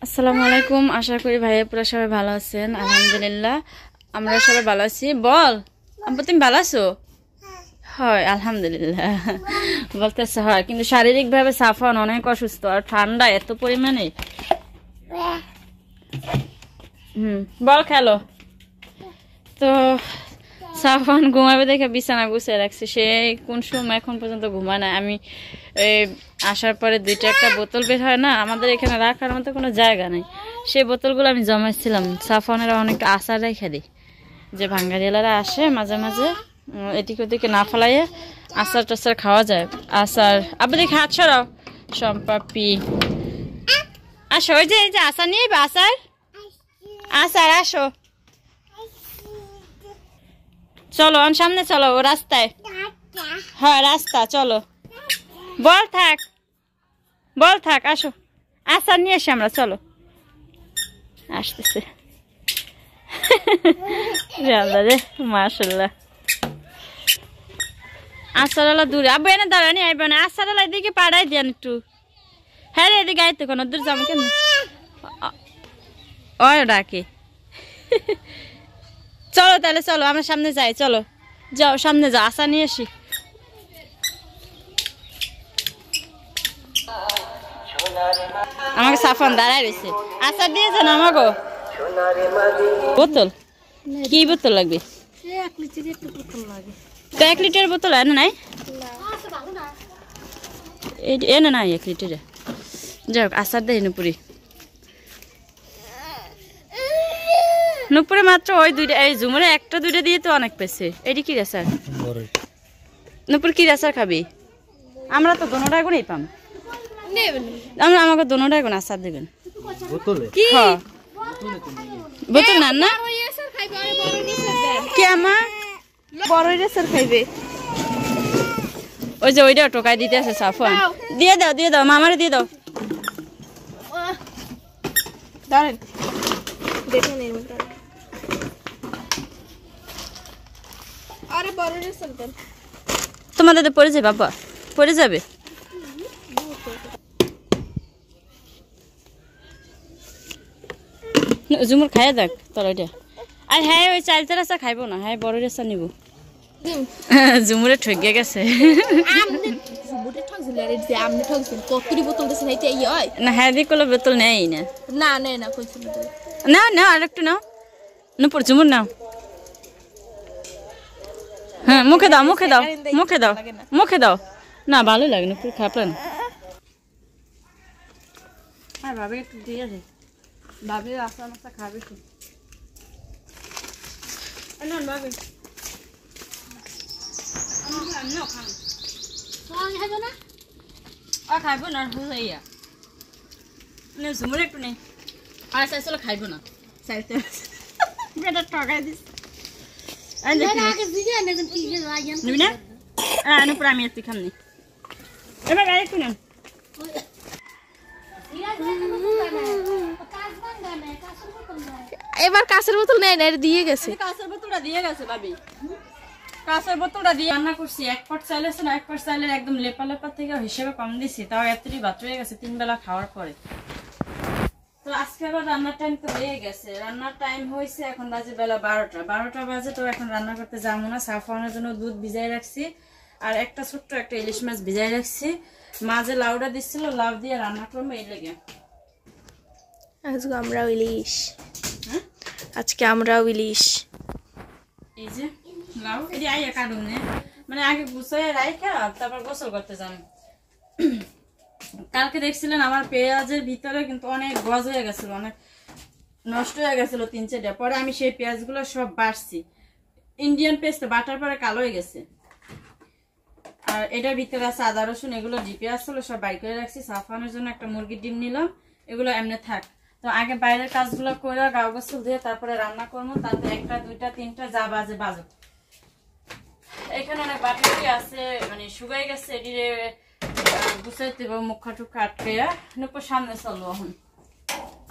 আসসালামু আলাইকুম। আশা করি ভাইয়া পুরা সবাই ভালো আছেন। আলহামদুলিল্লাহ আমরা সবাই ভালো আছি। বল আব্বু তুমি ভালো আছো? হয় আলহামদুলিল্লাহ বলতেছে হয়, কিন্তু শারীরিকভাবে সাফান অনেক অসুস্থ আর ঠান্ডা এত পরিমাণে। বল খেলো। তো সাফান ঘুমাবে দেখে বিছানা গুছিয়ে রাখছে। সে কোন সময় এখন পর্যন্ত ঘুমায় না। আমি আসার পরে দুইটা একটা বোতল বের হয় না, আমাদের এখানে রাখার মতো কোনো জায়গা নেই। সেই বোতলগুলো আমি জমাইছিলাম। সাফানেরা অনেক আচার রেখে দিই, যে ভাঙ্গারিয়ালারা আসে মাঝে মাঝে এদিকে ওদিকে না ফেলাইয়ে আচার টাচার খাওয়া যায়। আচার আবার দেখে হাত সরাও। সম্পাপি আসো, ওই যে এই যে আচার নিয়ে আচার আচার আসো, চলো সামনে চলো রাস্তায়। হ্যাঁ রাস্তা চলো। বল থাক আসো, আচার নিয়ে এসে আমরা চলো। আসতেছে রে মাশাল্লাহ। আচারওয়ালা দূরে আব্বু এনে দাঁড়ানি আইব না। আচারওয়ালা এদিকে পাড়াই দেন একটু। হ্যাঁ রে এদিকে আইতে কোনো দূর যাবো কেন? ওই ডাকে চলো তাহলে, চলো আমরা সামনে যাই। চলো যাও সামনে যাও, আশা নিয়ে আসি। আমাকে সাফান দাঁড়ায় রয়েছে। আচার দিয়েছেন আমাকে বোতল। কি বোতল লাগবে? তো 1 লিটার বোতল এনে নাই, এনে নাই 1 লিটারে। যাই হোক আচার দেয় নুপুরি। নুপুরে মাত্র ওই দুইটা, এই ঝুমুরে একটা দুইটা দিয়ে তো অনেক পেয়েছে। এটি কি আচার? নুপুর কি আচার খাবি? আমরা তো দোনোটা এগুলোই পাম। আমাকে দোনোটা এখন আচার দেবেন। বোতল না না কি আমার বড় আচার খাইবে। ওই যে ওইটা টোকাই দিতে আছে সাফন। দিয়ে দাও মামারে দিয়ে দাও। তোমাদের তো পড়ে যাবে বাবা, পড়ে যাবে। জুমুর খাইয়া যাক তোর ওইটা। আর হ্যাঁ ওই চালতে রাস্তা খাইবো না, হ্যাঁ বড় রাস্তা নিব। জুমুরে ঠকিয়ে গেছে না। হ্যাঁ দিয়ে কোনো বোতল নেই না। না আর একটু নাও নুপুর, ঝুমুর নাও। হ্যাঁ মুখে দাও না ভালো লাগে না, পুরো খারাপ লাগে না। আর ভাবি একটু দিয়ে দে, ভাবি আস্তা মাস্তা খাবে তো না ভাবি। খাইব না ঝুমুর একটু নেই। আর চাইছিল খাইব না, চাইতে বেটা ঠকাই দিস। আমি একটু খামনি এবার একটু নেন। এবার কাঁচের বোতল নেই না, দিয়ে গেছে। কাঁচের বোতলটা দিয়ে গেছে ভাবি। কাঁচের বোতলটা দিয়ে রান্না করছি। 1 পট চাইলে ছিল, 1 পট চাইলে একদম লেপা থেকে হিসেবে কম দিছি, তাও এতটি ভাত হয়ে গেছে 3 বেলা খাওয়ার পরে। তো আজকে আবার রান্নার টাইম তো হয়ে গেছে। রান্নার টাইম হয়েছে এখন বাজে বেলা 12টা বাজে। তো এখন রান্না করতে যাবো না। সাফানোর জন্য দুধ ভিজাই রাখছি, আর একটা ছোট্ট একটা ইলিশ মাছ ভিজাই রাখছি। মাঝে লাউটা দিচ্ছিল, লাউ দিয়ে রান্না করবো এই লেগে। আজকে আমরাও ইলিশ। এই যে লাউ এটি আইয়া কাটুন, মানে আগে গুছাই রাইখা তারপর গোসল করতে যান। কালকে দেখছিলেন আমার পেঁয়াজের ভিতরে কিন্তু অনেক গজ হয়ে গেছিল, অনেক নষ্ট হয়ে গেছিল 3-4টা। পরে আমি সেই পেঁয়াজগুলো সব বাটছি। ইন্ডিয়ান পেস্ট বাটার পরে কালো হয়ে গেছে। আর এটার ভিতরে আছে আদা রসুন, এগুলো জিপে আসলো সব বাইর করে রাখছি। সাফানোর জন্য একটা মুরগির ডিম নিলাম, এগুলো এমনি থাক। তো আগে বাইরের কাজগুলো করে গাও গোসল দিয়ে তারপরে রান্না করবো। তারপরে 1টা 2টা 3টা যা বাজে বাজো। এখানে অনেক বাটি আছে, মানে শুকাই গেছে। এটিরে গুছাইতে মুখা টুখা আটকে নুপুর সামনে চলবো। এখন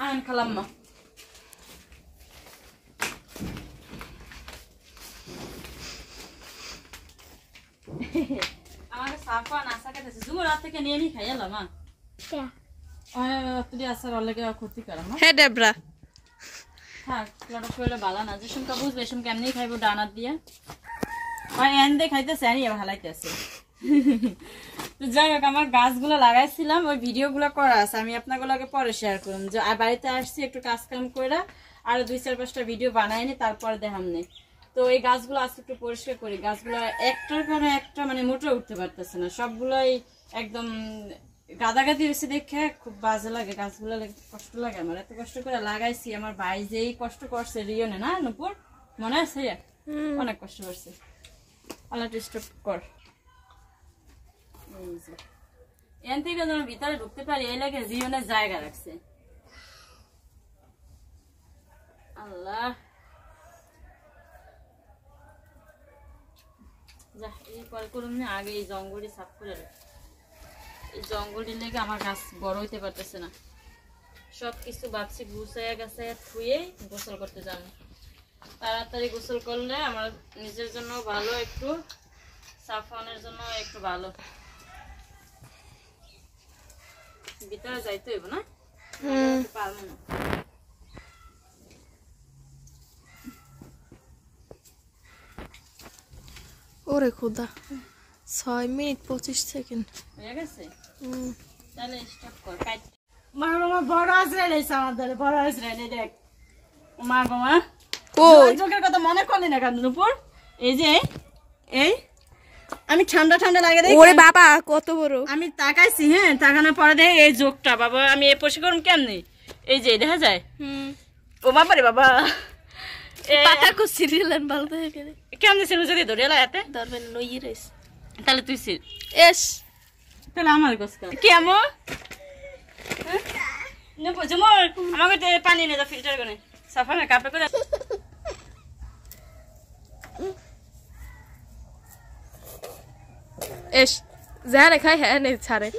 আইন খালাম মা। আমাকে সাফান আশা খেতেছে। জুমুর হাত থেকে নিয়ে নি খাইয়ালাম মা। তুই আসার অলেগে ক্ষতি করা না হ্যাঁ ডেবরা থাক লটা শরীরে ভালো না যে সুমকা বুঝবে সুম কেমনি খাইবো ডানার দিয়ে আর এন দিয়ে খাইতেছে আনি আবার হালাইতেছে তো যাই হোক আমার গাছগুলো লাগাইছিলাম ওই ভিডিওগুলো করা আছে আমি আপনাগুলোকে পরে শেয়ার করুন যে আর বাড়িতে আসছি একটু কাজ কাম করে আর 2-4-5টা ভিডিও বানাইনি তারপরে দেখাম নেই তো এই গাছগুলো আজকে একটু পরিষ্কার করি গাছগুলো একটার পরে একটা মানে মোটে উঠতে পারতেছে না সবগুলোই একদম গাদাগাদি হয়েছে দেখে খুব বাজে লাগে গাছগুলো কষ্ট লাগে আমার এত কষ্ট করে লাগাইছি আমার ভাই যেই কষ্ট করছে রিয়নে না নুপুর মনে আছে অনেক কষ্ট করছে আল্লাহ স্টপ কর এন থেকে যেন ভিতরে ঢুকতে পারি এই লাগে রিয়নের জায়গা রাখছে আল্লাহ যা এই কল করুন না আগে এই জঙ্গলটি সাফ করে এই জঙ্গলটি লেগে আমার গাছ বড় হইতে পারতেছে না সবকিছু ভাবছি গুছাইয়া গেছে ধুয়ে গোসল করতে যাবো তাড়াতাড়ি গোসল করলে আমার নিজের জন্য ভালো একটু সাফানের জন্য একটু ভালো ভিতরে যাইতে হইব না পারবো না ওরে খোদা 6 মিনিট 25 সেকেন্ড হয়ে গেছে তাহলে স্টপ কর কাট মা বাবা বড় আজরাইল এসে আমাদের বড় আজরাইল দেখ মা বাবা কই জোকের কথা মনে করলি না কেন নুপুর এই যে এই আমি ঠান্ডা ঠান্ডা লাগে দেখি ওরে বাবা কত বড় আমি তাকাইছি হ্যাঁ তাকানোর পরে দেখি এই জোকটা বাবা আমি এই পরিষ্কার করুন কেমনি এই যে দেখা যায় ও বাবা রে বাবা পাতা কো সিরিয়াল আন ভালো দেখে কেমনি ছিল যদি ধরে এলা হাতে ধরবেন নই রেস তাহলে তুই সিল এস তাহলে আমার গোস কেমন নুপুর জমর আমাকে পানি নিয়ে যা ফিল্টার করে সাফা না কাপড় করে এস জানে খাই হ্যাঁ নেই ছাড়ে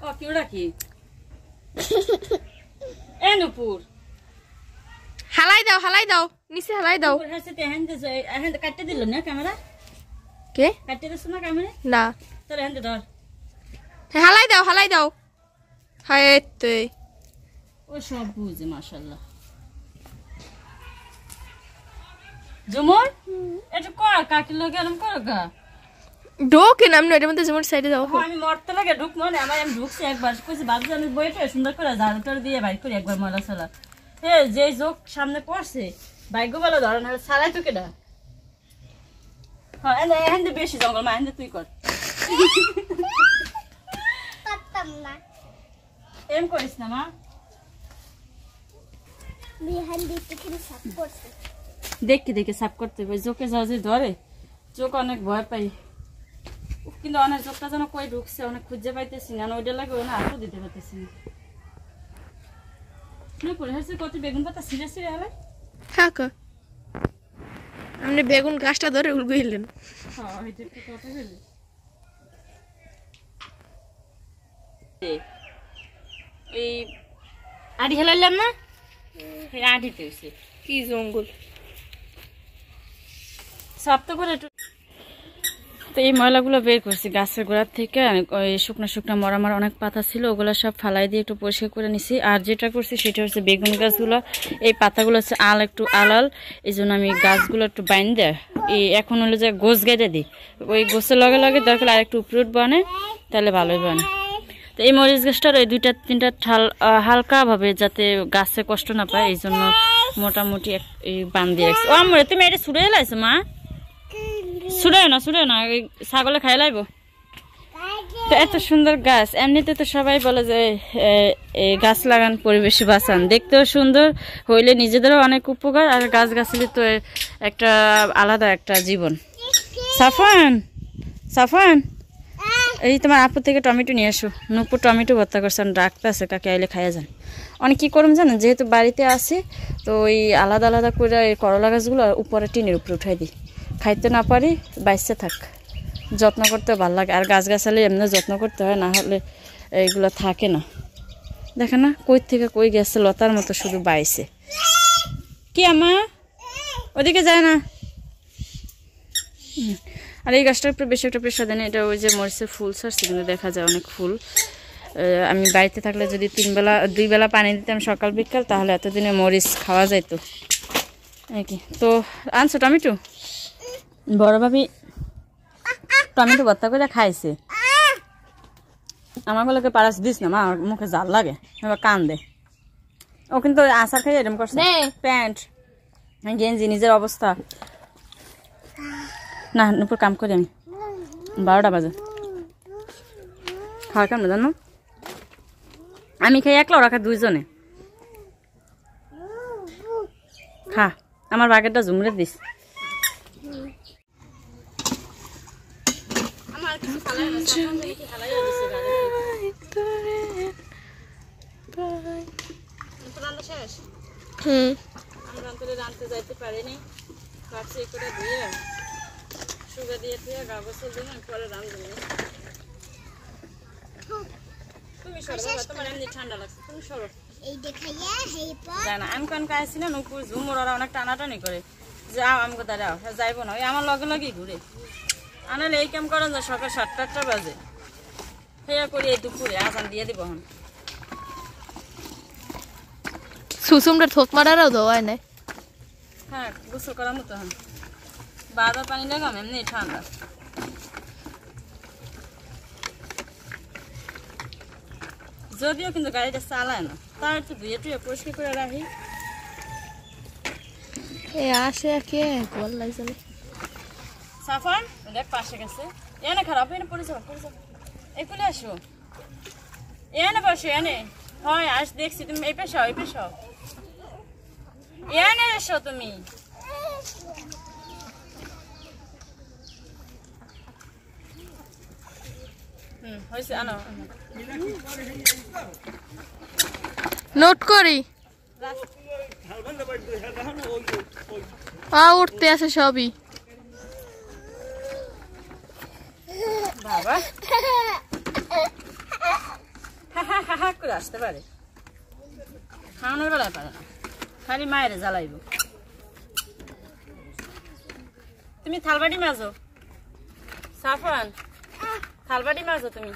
ও কি ওটা কি এ নুপুর হালাই দাও নিচে হালাই দাও নুপুর হাসিতে হ্যান্ড কাটতে দিল না ক্যামেরা কে কাটতে দিস না ক্যামেরা না তোর হ্যান্ড ধর হালাই দাও হায় তুই ও সব বুঝে মাশাআল্লাহ জমর এটা কর কাকি লাগে এরকম কর গা ঢোকে নাম না এর মধ্যে যেমন সাইডে দাও আমি মরতে লাগে ঢুক মনে আমি ঢুকছি একবার কইছি বাবু আমি বইটা সুন্দর করে ঝাড়ুটার দিয়ে বাইর করি একবার ময়লা সালা এ যে যোগ সামনে পড়ছে ভাগ্য ভালো ধরে না সালাই তো কেডা হ্যাঁ এন্ড বেশি জঙ্গল মা এন্ড তুই কর পারতাম না এম করিস না মা বিহান দিতে কিন্তু সাপ করছে দেখে সাফ করতে হবে জোকে যাও যে ধরে চোখ অনেক ভয় পাই কিন্তু অনেক চোখটা যেন কই ঢুকছে অনেক খুঁজে পাইতেছি না ওইটা লাগে না হাতও দিতে পারতেছি না পরে হচ্ছে কত বেগুন পাতা ছিঁড়ে ছিঁড়ে হলে থাক আপনি বেগুন গাছটা ধরে উলগুইলেন হ্যাঁ এটা একটু কথা বলি এই আড়ি হেলাইলাম না আড়িতে হয়েছে কি জঙ্গল সাফ তো করে একটু তো এই ময়লাগুলো বের করছি গাছের গোড়ার থেকে ওই শুকনো শুকনো মরা মরা অনেক পাতা ছিল ওগুলো সব ফালাই দিয়ে একটু পরিষ্কার করে নিছি আর যেটা করছি সেটা হচ্ছে বেগুন গাছগুলো এই পাতাগুলো হচ্ছে একটু আলাল এই জন্য আমি গাছগুলো একটু বাইন দেয় এই এখন হলো যে গোছ গেঁদে দিই ওই গোছের লগে লগে দরকার আর একটু উপরুট বানে তাহলে ভালোই বানে তো এই মরিচ গাছটার ওই 2-3টা ঠাল হালকাভাবে যাতে গাছে কষ্ট না পায় এই জন্য মোটামুটি এই বান দিয়ে রাখছি ও আমার তুমি এটা ছুড়ে এলাইছো মা ছুড়ে না ছাগলে খাই লাইব তো এত সুন্দর গাছ এমনিতে তো সবাই বলে যে গাছ লাগান পরিবেশ বাঁচান দেখতেও সুন্দর হইলে নিজেদেরও অনেক উপকার আর গাছ গাছালি তো একটা আলাদা একটা জীবন সাফান এই তোমার আপু থেকে টমেটো নিয়ে আসো নুপুর টমেটো ভর্তা করছেন ডাকতে আছে কাকে আইলে খাইয়া যান অনেক কী করুন জানেন যেহেতু বাড়িতে আসি তো ওই আলাদা আলাদা করে করলা গাছগুলো উপরে টিনের উপরে উঠাই দিই খাইতে না পারি বাইসে থাক যত্ন করতে ভালো লাগে আর গাছগাছালি এমনি যত্ন করতে হয় না হলে এইগুলো থাকে না দেখে না কই থেকে কই গেছে লতার মতো শুধু বাইছে কি আমা ওদিকে যায় না আর এই গাছটার উপরে বেশি একটা প্রেশার দেন, এটা ওই যে মরিচের ফুল ছাড়ছে কিন্তু দেখা যায় অনেক ফুল। আমি বাড়িতে থাকলে যদি 2 বেলা পানি দিতাম সকাল বিকাল তাহলে এতদিনে মরিচ খাওয়া যাইত আর কি। তো আনছো টমেটো? বড় ভাবি টমেটো ভর্তা করে খাইছে। আমার গুলোকে পারাস দিস না, মা মুখে জাল লাগে, এবার কান দে। ও কিন্তু আচার খাই এরকম করছে। প্যান্ট গেঞ্জি নিজের অবস্থা না, উপর কাম করি আমি 12টা বাজে। খাওয়া কেমন জানো? আমি খাই একলা, ওরা খায় 2 জনে। খা, আমার বাগেরটা ঝুমরে দিস। রানতে যাইতে পারিনি, কাছে করে ধুয়ে সুগা দিয়ে গা গোসল দিয়ে পরে রান্ধবো। তুমি সরো বাবা, তোমার এমনি ঠান্ডা লাগছে, তুমি সরো। আমি কারণ কাছি না নুপুর ঝুমুর ওরা অনেক টানাটানি করে, যাও আমাকে দাঁড়াও, যাইবো না, ওই আমার লগে লগেই ঘুরে। আনালে এই কাম করেন যে সকাল 7টা বাজে হেয়া করি, এই দুপুরে আজান দিয়ে দিব। এখন সুসুমটা থোক মারারও ধোয়ায় নাই। হ্যাঁ গোসল করার মতো, এখন বারবার পানি লাগাম, এমনি ঠান্ডা। যদিও কিন্তু গাড়িটা চালায় না, তার একটু ধুয়ে টুয়ে পরিষ্কার করে রাখি। আসে কে গোল লাগছে। সাফান দেখ পাশে গেছে, এনে খারাপ এনে পড়ে যাও, এগুলো আসো, এনে বসো, এনে হয় আস দেখছি তুমি এই পেশাও, এনে এসো তুমি। হয়েছে আনো, নোট করি। উঠতে আছে সবই। বাবা হা করে আসতে পারে, খাওয়ানোর বেলায় পারে না, খালি মায়ের জ্বালাইব। তুমি থালবাটি মাজো সাফান, থালবাটি মাজো তুমি।